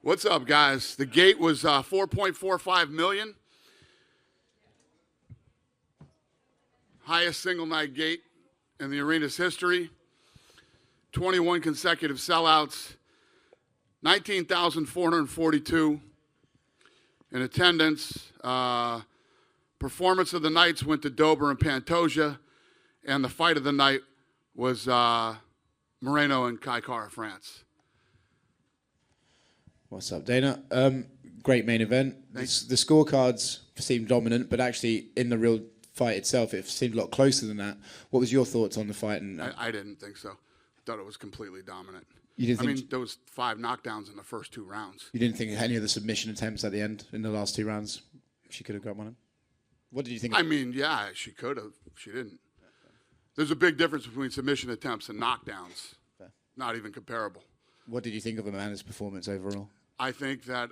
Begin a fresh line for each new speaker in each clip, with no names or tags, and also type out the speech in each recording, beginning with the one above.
What's up, guys? The gate was 4.45 million. Highest single night gate in the arena's history. 21 consecutive sellouts. 19,442 in attendance. Performance of the nights went to Dober and Pantoja, and the fight of the night was Moreno and Kai Kara France.
What's up, Dana? Great main event. The scorecards seemed dominant, but actually in the real fight itself, it seemed a lot closer than that. What was your thoughts on the fight? And
I didn't think so. Thought it was completely dominant.
You didn't think
there was 5 knockdowns in the first 2 rounds.
You didn't think any of the submission attempts at the end in the last 2 rounds she could have got one? What did you think?
Yeah, she could have. She didn't. There's a big difference between submission attempts and knockdowns. Fair. Not even comparable.
What did you think of Amanda's performance overall?
I think that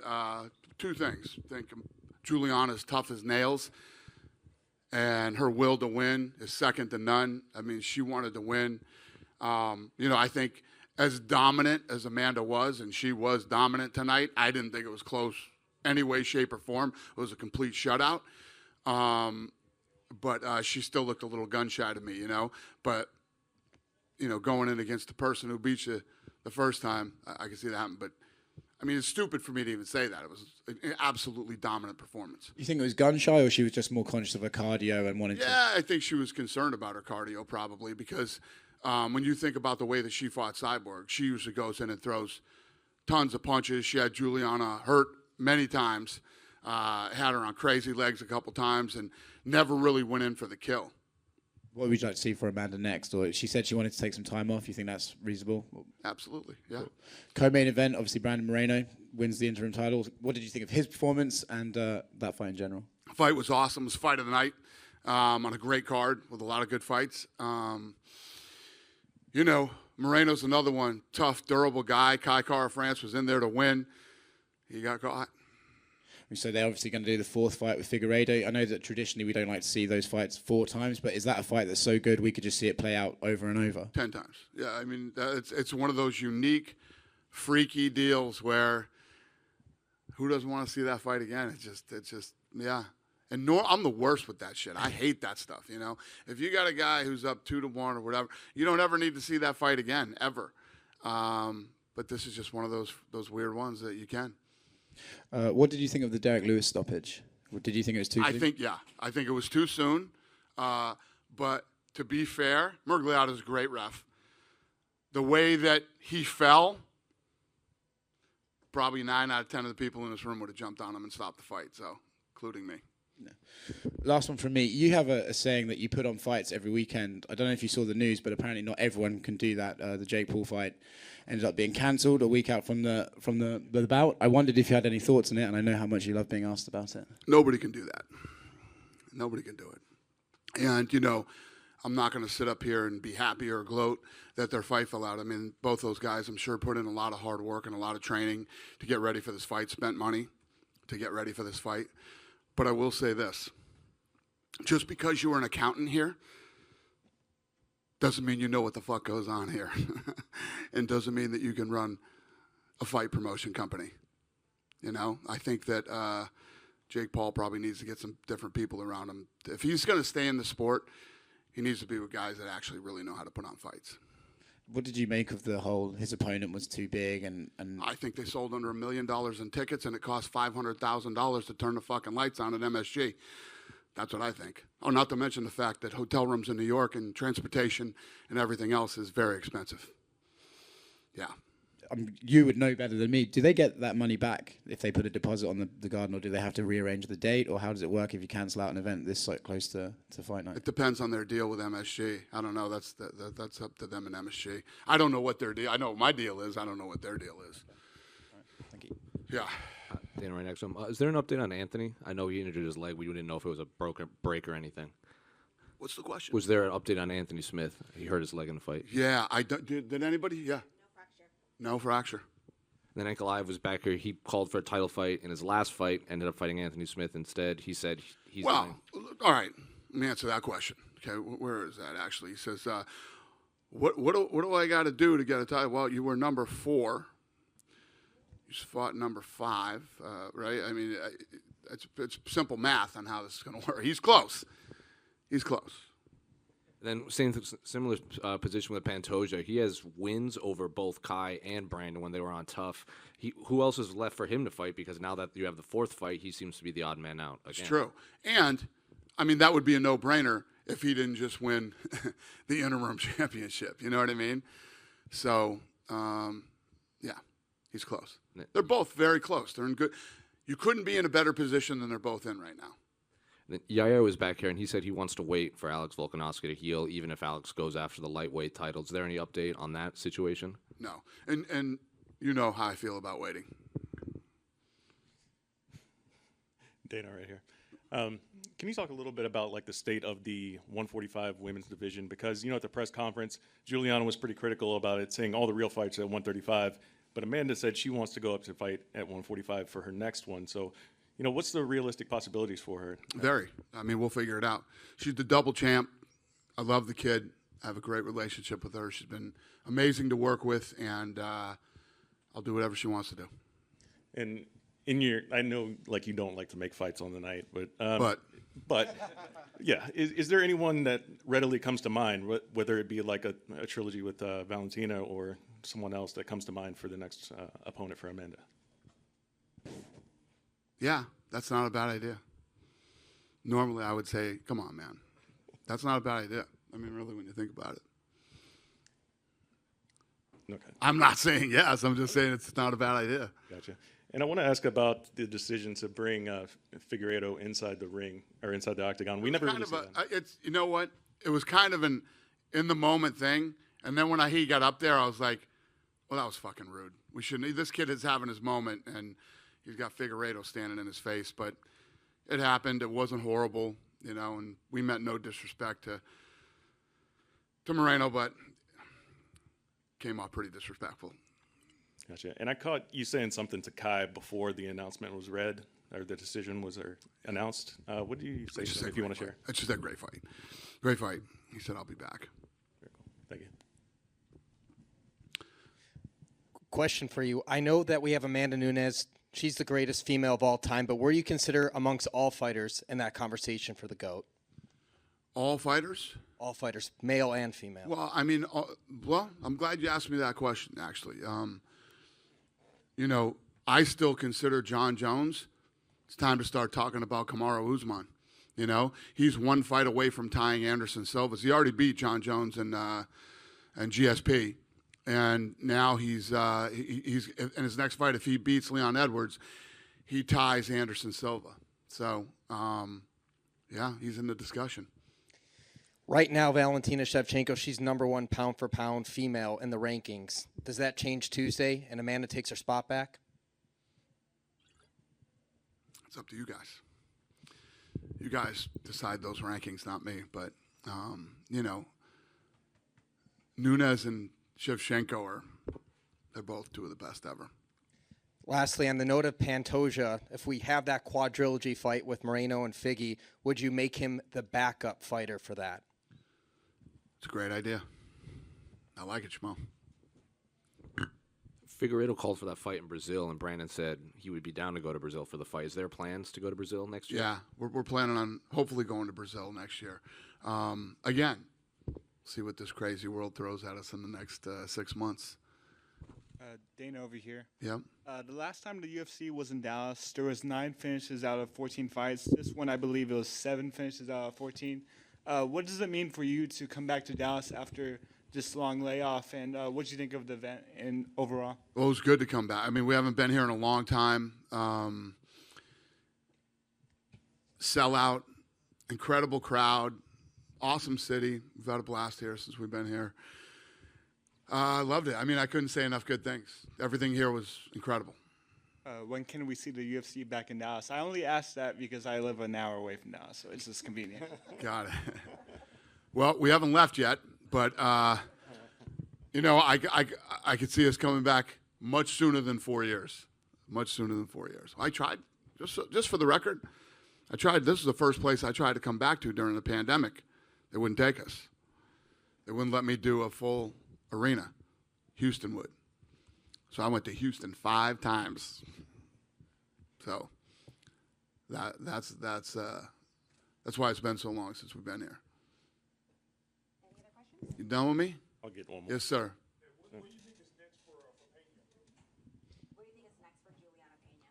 2 things. I think Juliana's tough as nails, and her will to win is second to none. I mean, she wanted to win. I think as dominant as Amanda was, and she was dominant tonight, I didn't think it was close any way, shape, or form. It was a complete shutout. But she still looked a little gun-shy to me, But, going in against the person who beat you the first time, I can see that happen. But, it's stupid for me to even say that. It was an absolutely dominant performance.
You think it was gun-shy, or she was just more conscious of her cardio and wanted to...
Yeah, I think she was concerned about her cardio probably because when you think about the way that she fought Cyborg, she usually goes in and throws tons of punches. She had Juliana hurt many times, had her on crazy legs a couple times, and never really went in for the kill.
What would you like to see for Amanda next? Or she said she wanted to take some time off. You think that's reasonable?
Absolutely, yeah.
Cool. Co-main event, obviously Brandon Moreno wins the interim title. What did you think of his performance and that fight in general?
The fight was awesome. It was fight of the night on a great card with a lot of good fights. Moreno's another one. Tough, durable guy. Kai Kara France was in there to win. He got caught.
So they're obviously going to do the 4th fight with Figueiredo. I know that traditionally we don't like to see those fights 4 times, but is that a fight that's so good we could just see it play out over and over?
10 times. Yeah, it's one of those unique, freaky deals where who doesn't want to see that fight again? It's just yeah. And I'm the worst with that shit. I hate that stuff, If you got a guy who's up 2-1 or whatever, you don't ever need to see that fight again, ever. But this is just one of those weird ones that you can.
What did you think of the Derek Lewis stoppage? Did you think it was too soon?
I think it was too soon. But to be fair, Murgliata's a great ref. The way that he fell, probably 9 out of 10 of the people in this room would have jumped on him and stopped the fight, so including me.
No. Last one from me. You have a saying that you put on fights every weekend. I don't know if you saw the news, but apparently not everyone can do that. The Jake Paul fight ended up being cancelled a week out from the bout. I wondered if you had any thoughts on it, and I know how much you love being asked about it.
Nobody can do that. Nobody can do it. And, I'm not going to sit up here and be happy or gloat that their fight fell out. Both those guys, I'm sure, put in a lot of hard work and a lot of training to get ready for this fight, spent money to get ready for this fight. But I will say this. Just because you were an accountant here doesn't mean you know what the fuck goes on here. And doesn't mean that you can run a fight promotion company. I think that Jake Paul probably needs to get some different people around him. If he's going to stay in the sport, he needs to be with guys that actually really know how to put on fights.
What did you make of the whole his opponent was too big and
I think they sold under $1 million in tickets and it cost $500,000 to turn the fucking lights on at MSG. That's what I think. Oh, not to mention the fact that hotel rooms in New York and transportation and everything else is very expensive. Yeah.
You would know better than me. Do they get that money back if they put a deposit on the Garden, or do they have to rearrange the date, or how does it work if you cancel out an event this close to fight night?
It depends on their deal with MSG. I don't know. That's up to them and MSG. I don't know what their deal. I know what my deal is. I don't know what their deal is.
Right. Thank you.
Yeah.
Dana, right next to him. Is there an update on Anthony? I know he injured his leg. We didn't know if it was a break or anything.
What's the question?
Was there an update on Anthony Smith? He hurt his leg in the fight.
Yeah. Did anybody? Yeah. No fracture.
Then Ankalaev was back here. He called for a title fight in his last fight, ended up fighting Anthony Smith instead. He said he's
all right. Let me answer that question. Okay, where is that actually? He says, what do I got to do to get a title? Well, you were number 4. He's fought number 5, right? I mean, it's simple math on how this is going to work. He's close. He's close.
Then similar position with Pantoja. He has wins over both Kai and Brandon when they were on tough. Who else is left for him to fight? Because now that you have the 4th fight, he seems to be the odd man out again.
It's true. And, I mean, that would be a no-brainer if he didn't just win the interim championship. You know what I mean? So, yeah, he's close. They're both very close. They're in good. You couldn't be in a better position than they're both in right now.
Then Yair was back here, and he said he wants to wait for Alex Volkanovski to heal, even if Alex goes after the lightweight title. Is there any update on that situation?
No. And you know how I feel about waiting.
Dana right here. Can you talk a little bit about like the state of the 145 women's division? Because, you know, at the press conference, Juliana was pretty critical about it, saying all the real fights are at 135. But Amanda said she wants to go up to fight at 145 for her next one. So, you know, what's the realistic possibilities for her?
Very. I mean, we'll figure it out. She's the double champ. I love the kid. I have a great relationship with her. She's been amazing to work with, and I'll do whatever she wants to do.
And in your, I know like you don't like to make fights on the night, but yeah, is there anyone that readily comes to mind, whether it be like a trilogy with Valentina or someone else that comes to mind for the next opponent for Amanda?
Yeah, that's not a bad idea. Normally, I would say, come on, man. That's not a bad idea. I mean, really, when you think about it.
Okay.
I'm not saying yes. I'm just saying it's not a bad idea.
Gotcha. And I want to ask about the decision to bring Figueiredo inside the ring or inside the octagon. We never really saw that.
It's, you know what? It was kind of an in-the-moment thing. And then when he got up there, I was like, well, that was fucking rude. We shouldn't. This kid is having his moment, and he's got Figueiredo standing in his face. But it happened. It wasn't horrible, you know, and we meant no disrespect to Moreno, but came off pretty disrespectful.
Gotcha. And I caught you saying something to Kai before the announcement was read or the decision was announced. What do you say to him if you want to share?
It's just a great fight. Great fight. He said, I'll be back.
Very cool. Thank you.
Question for you. I know that we have Amanda Nunes. She's the greatest female of all time, but where do you consider amongst all fighters in that conversation for the GOAT?
All fighters?
All fighters, male and female.
Well, I mean, I'm glad you asked me that question, actually. You know, I still consider John Jones. It's time to start talking about Kamaru Usman. You know, he's one fight away from tying Anderson Silva's. He already beat John Jones and GSP, and now he's in his next fight. If he beats Leon Edwards, he ties Anderson Silva. So, yeah, he's in the discussion.
Right now, Valentina Shevchenko, she's #1 pound-for-pound female in the rankings. Does that change Tuesday and Amanda takes her spot back?
It's up to you guys. You guys decide those rankings, not me. But, you know, Nunes and Shevchenko they're both two of the best ever.
Lastly, on the note of Pantoja, if we have that quadrilogy fight with Moreno and Figgy, would you make him the backup fighter for that?
It's a great idea. I like it, Shmo.
Figueiredo called for that fight in Brazil, and Brandon said he would be down to go to Brazil for the fight. Is there plans to go to Brazil next year?
Yeah, we're planning on hopefully going to Brazil next year. Again, see what this crazy world throws at us in the next 6 months.
Dana over here.
Yep.
The last time the UFC was in Dallas, there was 9 finishes out of 14 fights. This one, I believe it was 7 finishes out of 14. What does it mean for you to come back to Dallas after this long layoff, and what do you think of the event and overall?
Well, it was good to come back. I mean, we haven't been here in a long time. Sellout, incredible crowd, awesome city. We've had a blast here since we've been here. I loved it. I mean, I couldn't say enough good things. Everything here was incredible.
When can we see the UFC back in Dallas? I only asked that because I live an hour away from Dallas, so it's just convenient.
Got it. Well, we haven't left yet, but, you know, I could see us coming back much sooner than 4 years. Much sooner than 4 years. I tried, just for the record, this is the first place I tried to come back to during the pandemic. They wouldn't take us. They wouldn't let me do a full arena. Houston would. So I went to Houston 5 times. So that's why it's been so long since we've been here.
Any other questions?
You done with me?
I'll get one more.
Yes, sir.
What do you think is next for Juliana Peña?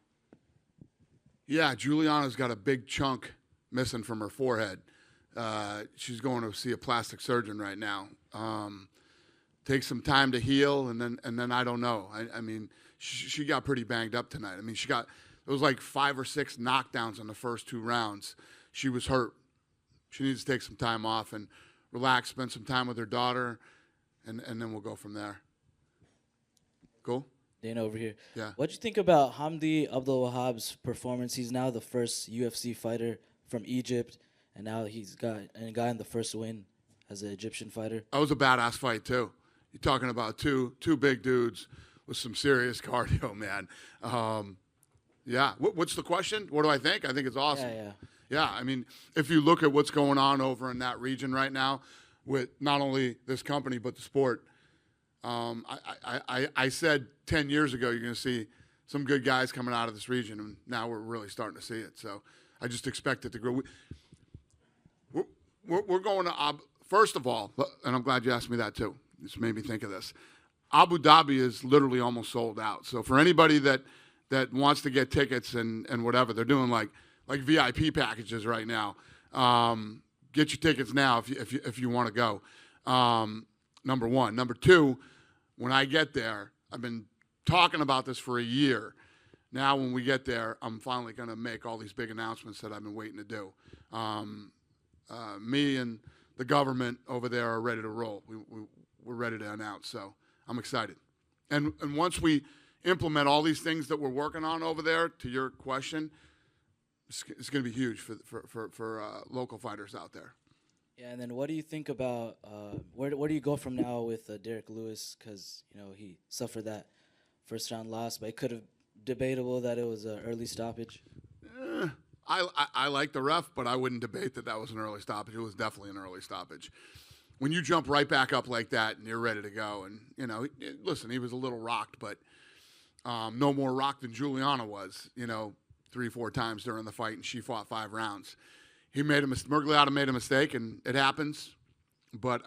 Yeah, Juliana's got a big chunk missing from her forehead. She's going to see a plastic surgeon right now. Takes some time to heal, and then I don't know. I mean, she got pretty banged up tonight. I mean, it was like 5 or 6 knockdowns in the first 2 rounds. She was hurt. She needs to take some time off and relax, spend some time with her daughter, and then we'll go from there. Cool?
Dana over here.
Yeah.
What'd you think about Hamdi Abdul Wahhab's performance? He's now the first UFC fighter from Egypt, and now he's gotten the first win as an Egyptian fighter.
That was a badass fight, too. You're talking about two big dudes with some serious cardio, man. Yeah. What's the question? What do I think? I think it's awesome.
Yeah.
Yeah, I mean, if you look at what's going on over in that region right now with not only this company but the sport, I said 10 years ago you're going to see some good guys coming out of this region, and now we're really starting to see it. So I just expect it to grow. We're going to first of all, and I'm glad you asked me that too. This made me think of this. Abu Dhabi is literally almost sold out. So for anybody that wants to get tickets and whatever, they're doing like VIP packages right now. Get your tickets now if you want to go. Number one. Number two, when I get there, I've been talking about this for a year. Now when we get there, I'm finally going to make all these big announcements that I've been waiting to do. Me and the government over there are ready to roll. We're ready to announce, so I'm excited. And once we implement all these things that we're working on over there, to your question, it's going to be huge for local fighters out there.
Yeah, and then what do you think about where do you go from now with Derek Lewis? Because he suffered that first round loss, but it could have debatable that it was an early stoppage.
I like the ref, but I wouldn't debate that was an early stoppage. It was definitely an early stoppage. When you jump right back up like that and you're ready to go, and listen, he was a little rocked, but no more rocked than Juliana was. 3-4 times during the fight, and she fought 5 rounds. Murgliata made a mistake, and it happens. But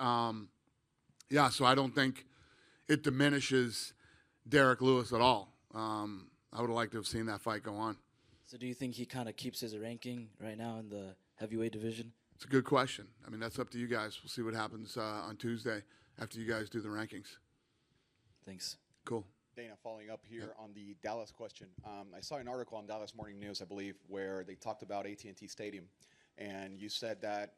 yeah, so I don't think it diminishes Derek Lewis at all. I would have liked to have seen that fight go on.
So do you think he kind of keeps his ranking right now in the heavyweight division?
It's a good question. I mean, that's up to you guys. We'll see what happens on Tuesday after you guys do the rankings.
Thanks.
Cool.
Dana, following up here on the Dallas question. I saw an article on Dallas Morning News, I believe, where they talked about AT&T Stadium. And you said that,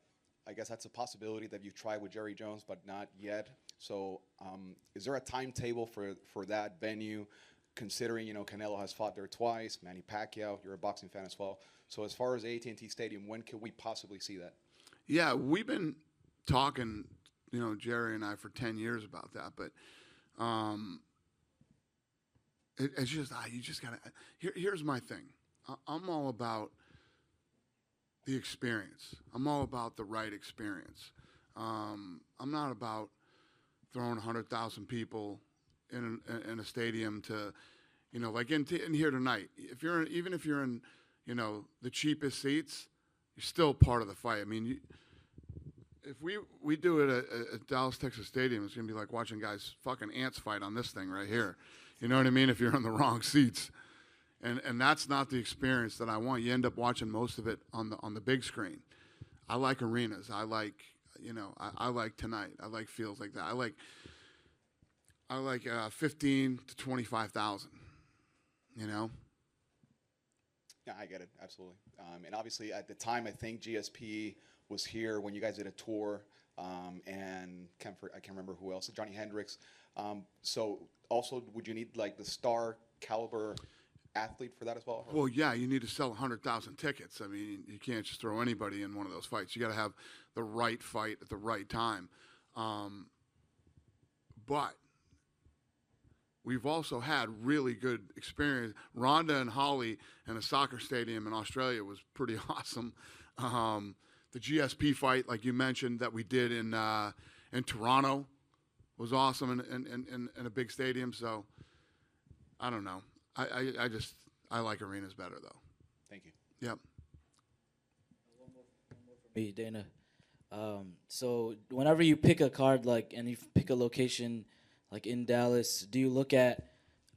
I guess that's a possibility that you've tried with Jerry Jones, but not yet. So is there a timetable for that venue, considering, Canelo has fought there twice, Manny Pacquiao, you're a boxing fan as well. So as far as AT&T Stadium, when can we possibly see that? Yeah, we've been talking, Jerry and I, for 10 years about that. But it's just, you just got to, here's my thing. I'm all about the experience. I'm all about the right experience. I'm not about throwing 100,000 people in a stadium to, like in here tonight. Even if you're in, the cheapest seats, you're still part of the fight. I mean, if we do it at Dallas, Texas Stadium, it's gonna be like watching guys fucking ants fight on this thing right here. You know what I mean? If you're in the wrong seats. And that's not the experience that I want. You end up watching most of it on the big screen. I like arenas. I like, I like tonight. I like fields like that. I like 15 to 25,000. Yeah, I get it, absolutely. And obviously, at the time, I think GSP was here when you guys did a tour, and I can't remember who else, Johnny Hendricks. So also, would you need like the star caliber athlete for that as well? Well, yeah, you need to sell 100,000 tickets. I mean, you can't just throw anybody in one of those fights. You got to have the right fight at the right time. But we've also had really good experience. Ronda and Holly in a soccer stadium in Australia was pretty awesome. The GSP fight, like you mentioned, that we did in Toronto was awesome in a big stadium. So I don't know. I like arenas better though.
Thank you.
Yep.
Me, Dana. So whenever you pick a card, like, and you pick a location, like in Dallas, do you look at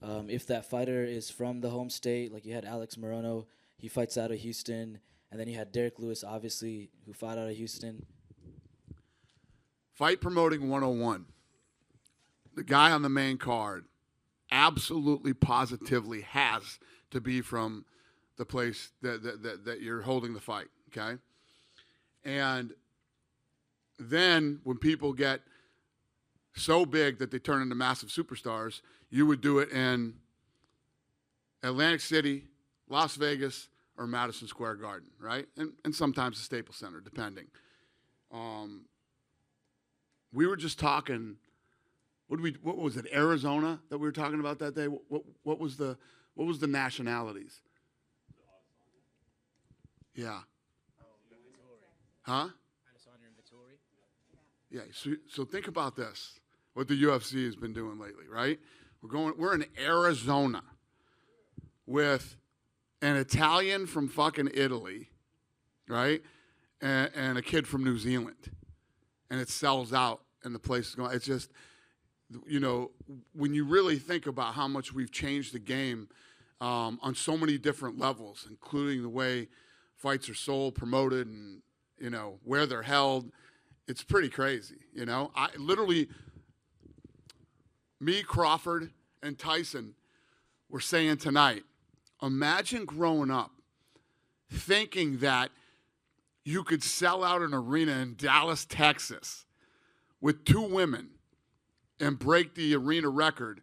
if that fighter is from the home state? Like you had Alex Morono, he fights out of Houston, and then you had Derek Lewis, obviously, who fought out of Houston.
Fight Promoting 101. The guy on the main card absolutely positively has to be from the place that you're holding the fight, okay? And then when people get so big that they turn into massive superstars, you would do it in Atlantic City, Las Vegas, or Madison Square Garden, right? And sometimes the Staples Center, depending. We were just talking. What was it? Arizona that we were talking about that day. What was the nationalities? Yeah. Huh? Yeah. So think about this. What the UFC has been doing lately, right? We're in Arizona with an Italian from fucking Italy, right? And a kid from New Zealand. And it sells out and the place is going. It's just, you know, when you really think about how much we've changed the game on so many different levels, including the way fights are sold, promoted, and, you know, where they're held, it's pretty crazy, you know? I literally, me, Crawford, and Tyson were saying tonight, imagine growing up thinking that you could sell out an arena in Dallas, Texas with 2 women and break the arena record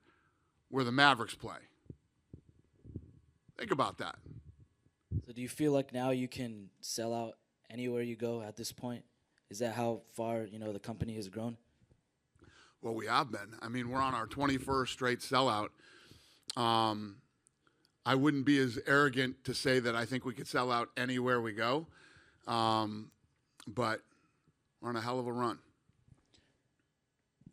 where the Mavericks play. Think about that.
So do you feel like now you can sell out anywhere you go at this point? Is that how far, you know, the company has grown?
Well, we have been. I mean, we're on our 21st straight sellout. I wouldn't be as arrogant to say that I think we could sell out anywhere we go. But we're on a hell of a run.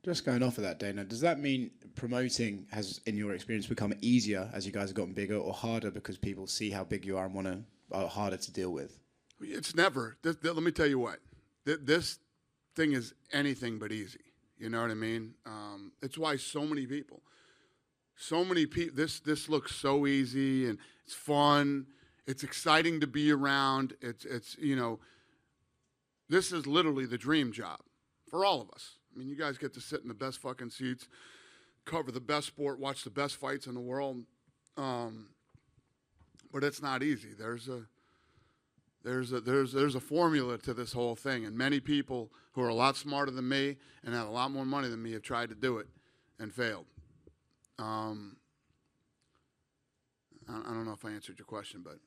Just going off of that, Dana, does that mean promoting has, in your experience, become easier as you guys have gotten bigger, or harder because people see how big you are and are harder to deal with?
It's never. Let me tell you what. This thing is anything but easy. You know what I mean? It's why so many people. This looks so easy and it's fun. It's exciting to be around. It's you know. This is literally the dream job for all of us. I mean, you guys get to sit in the best fucking seats, cover the best sport, watch the best fights in the world. But it's not easy. There's a formula to this whole thing, and many people who are a lot smarter than me and have a lot more money than me have tried to do it and failed. I don't know if I answered your question, but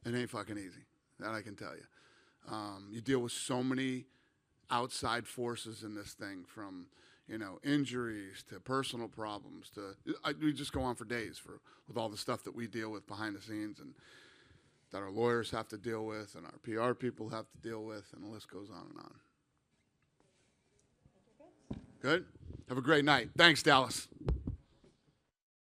it ain't fucking easy. That I can tell you. You deal with so many outside forces in this thing, from, you know, injuries to personal problems to we just go on for days with all the stuff that we deal with behind the scenes and that our lawyers have to deal with and our PR people have to deal with, and the list goes on and on. Good? Have a great night. Thanks, Dallas.